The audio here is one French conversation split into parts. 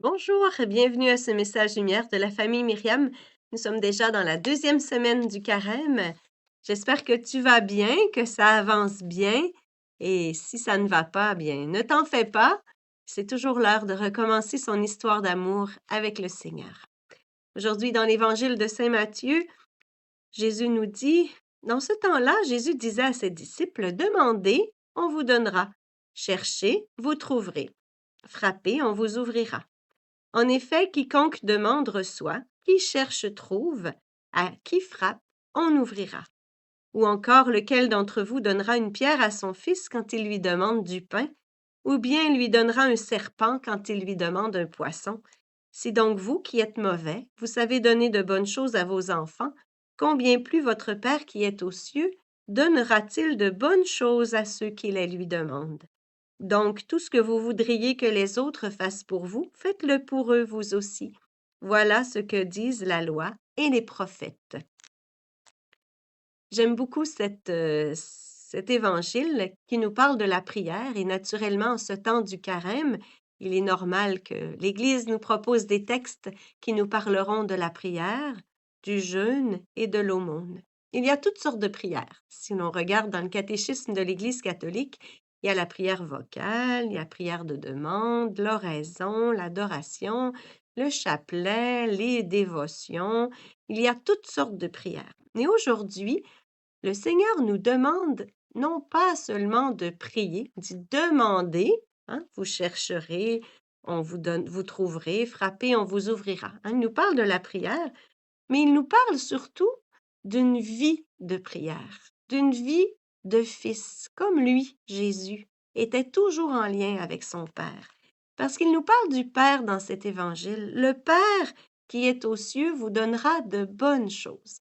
Bonjour et bienvenue à ce message lumière de la famille Myriam. Nous sommes déjà dans la deuxième semaine du carême. J'espère que tu vas bien, que ça avance bien. Et si ça ne va pas bien, ne t'en fais pas. C'est toujours l'heure de recommencer son histoire d'amour avec le Seigneur. Aujourd'hui, dans l'évangile de Saint Matthieu, Jésus nous dit, dans ce temps-là, Jésus disait à ses disciples, demandez, on vous donnera. Cherchez, vous trouverez. Frappez, on vous ouvrira. En effet, quiconque demande reçoit, qui cherche trouve, à qui frappe, on ouvrira. Ou encore, lequel d'entre vous donnera une pierre à son fils quand il lui demande du pain, ou bien lui donnera un serpent quand il lui demande un poisson? Si donc vous, qui êtes mauvais, vous savez donner de bonnes choses à vos enfants, combien plus votre Père qui est aux cieux donnera-t-il de bonnes choses à ceux qui les lui demandent? Donc, tout ce que vous voudriez que les autres fassent pour vous, faites-le pour eux vous aussi. Voilà ce que disent la loi et les prophètes. J'aime beaucoup cet évangile qui nous parle de la prière et naturellement, en ce temps du carême, il est normal que l'Église nous propose des textes qui nous parleront de la prière, du jeûne et de l'aumône. Il y a toutes sortes de prières. Si l'on regarde dans le catéchisme de l'Église catholique, il y a la prière vocale, il y a la prière de demande, l'oraison, l'adoration, le chapelet, les dévotions. Il y a toutes sortes de prières. Et aujourd'hui, le Seigneur nous demande non pas seulement de prier, il dit demander, hein, vous chercherez, on vous donne, vous trouverez, frappez, on vous ouvrira. Hein, il nous parle de la prière, mais il nous parle surtout d'une vie de prière, d'une vie de fils, comme lui, Jésus, était toujours en lien avec son Père. Parce qu'il nous parle du Père dans cet évangile. Le Père qui est aux cieux vous donnera de bonnes choses.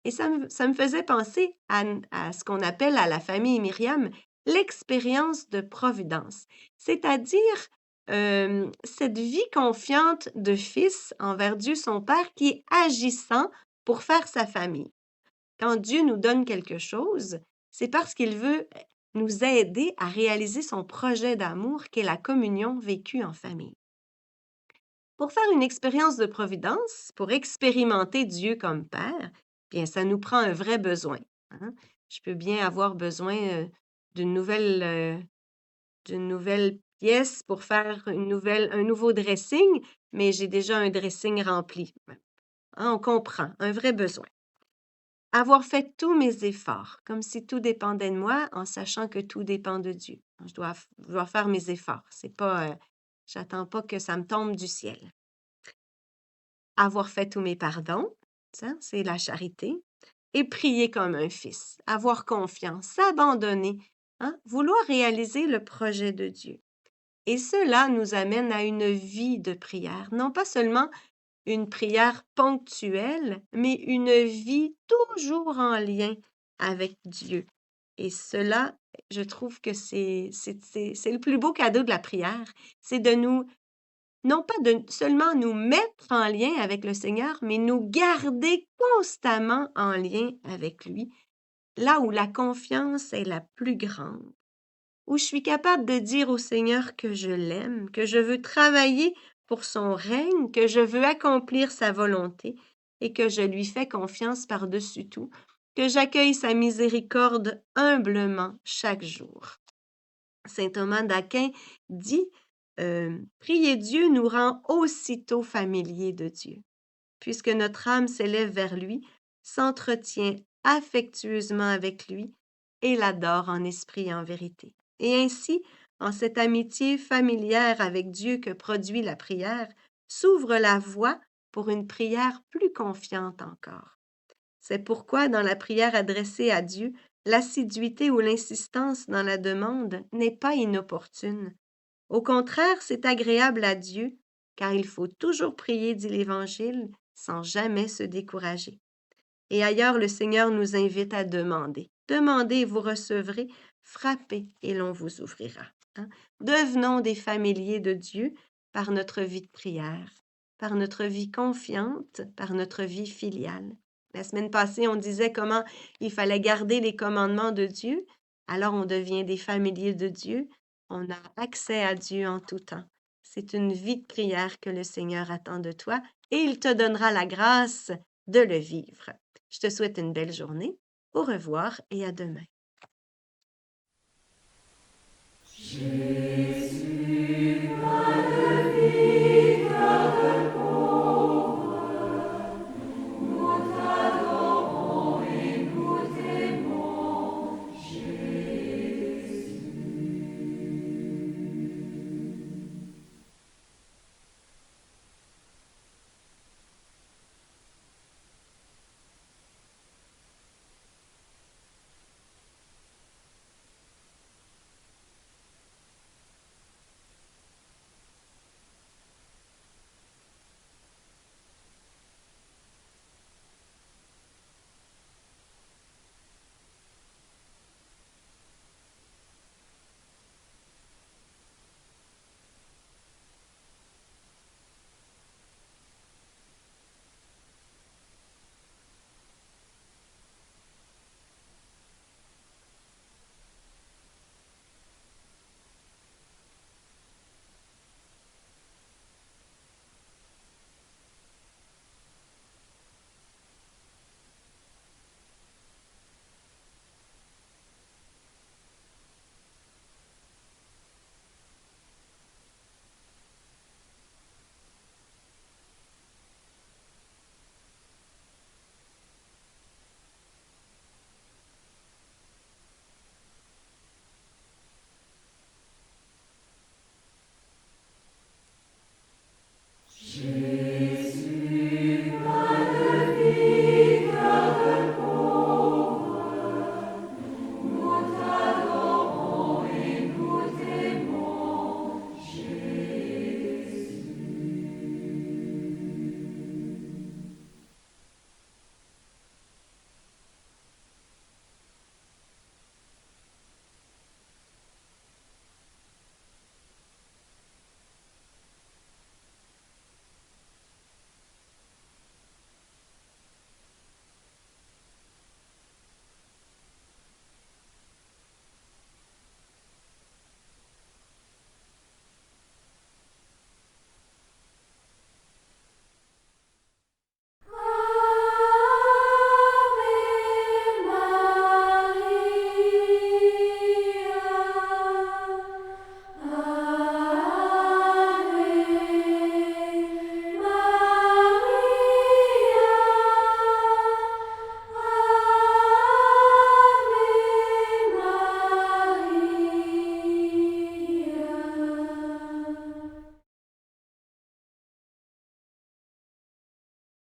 Et ça me faisait penser à ce qu'on appelle à la famille Myriam l'expérience de providence, c'est-à-dire cette vie confiante de fils envers Dieu son Père qui est agissant pour faire sa famille. Quand Dieu nous donne quelque chose, c'est parce qu'il veut nous aider à réaliser son projet d'amour qui est la communion vécue en famille. Pour faire une expérience de providence, pour expérimenter Dieu comme Père, bien, ça nous prend un vrai besoin. Hein? Je peux bien avoir besoin d'une nouvelle pièce pour faire un nouveau dressing, mais j'ai déjà un dressing rempli. Hein, on comprend, un vrai besoin. Avoir fait tous mes efforts, comme si tout dépendait de moi, en sachant que tout dépend de Dieu. Je dois faire mes efforts. C'est pas, j'attends pas que ça me tombe du ciel. Avoir fait tous mes pardons, ça, c'est la charité, et prier comme un fils, avoir confiance, s'abandonner, hein, vouloir réaliser le projet de Dieu. Et cela nous amène à une vie de prière, non pas seulement une prière ponctuelle, mais une vie toujours en lien avec Dieu. Et cela, je trouve que c'est le plus beau cadeau de la prière, c'est de nous non pas de seulement nous mettre en lien avec le Seigneur, mais nous garder constamment en lien avec lui, là où la confiance est la plus grande, où je suis capable de dire au Seigneur que je l'aime, que je veux travailler pour son règne, que je veux accomplir sa volonté et que je lui fais confiance par-dessus tout, que j'accueille sa miséricorde humblement chaque jour. Saint Thomas d'Aquin dit prier Dieu nous rend aussitôt familiers de Dieu. Puisque notre âme s'élève vers lui, s'entretient affectueusement avec lui et l'adore en esprit et en vérité. Et ainsi, en cette amitié familière avec Dieu que produit la prière, s'ouvre la voie pour une prière plus confiante encore. C'est pourquoi, dans la prière adressée à Dieu, l'assiduité ou l'insistance dans la demande n'est pas inopportune. Au contraire, c'est agréable à Dieu, car il faut toujours prier, dit l'Évangile, sans jamais se décourager. Et ailleurs, le Seigneur nous invite à demander. Demandez et vous recevrez, frappez et l'on vous ouvrira. Hein? Devenons des familiers de Dieu par notre vie de prière, par notre vie confiante, par notre vie filiale. La semaine passée, on disait comment il fallait garder les commandements de Dieu. Alors on devient des familiers de Dieu. On a accès à Dieu en tout temps. C'est une vie de prière que le Seigneur attend de toi et il te donnera la grâce de le vivre. Je te souhaite une belle journée. Au revoir et à demain.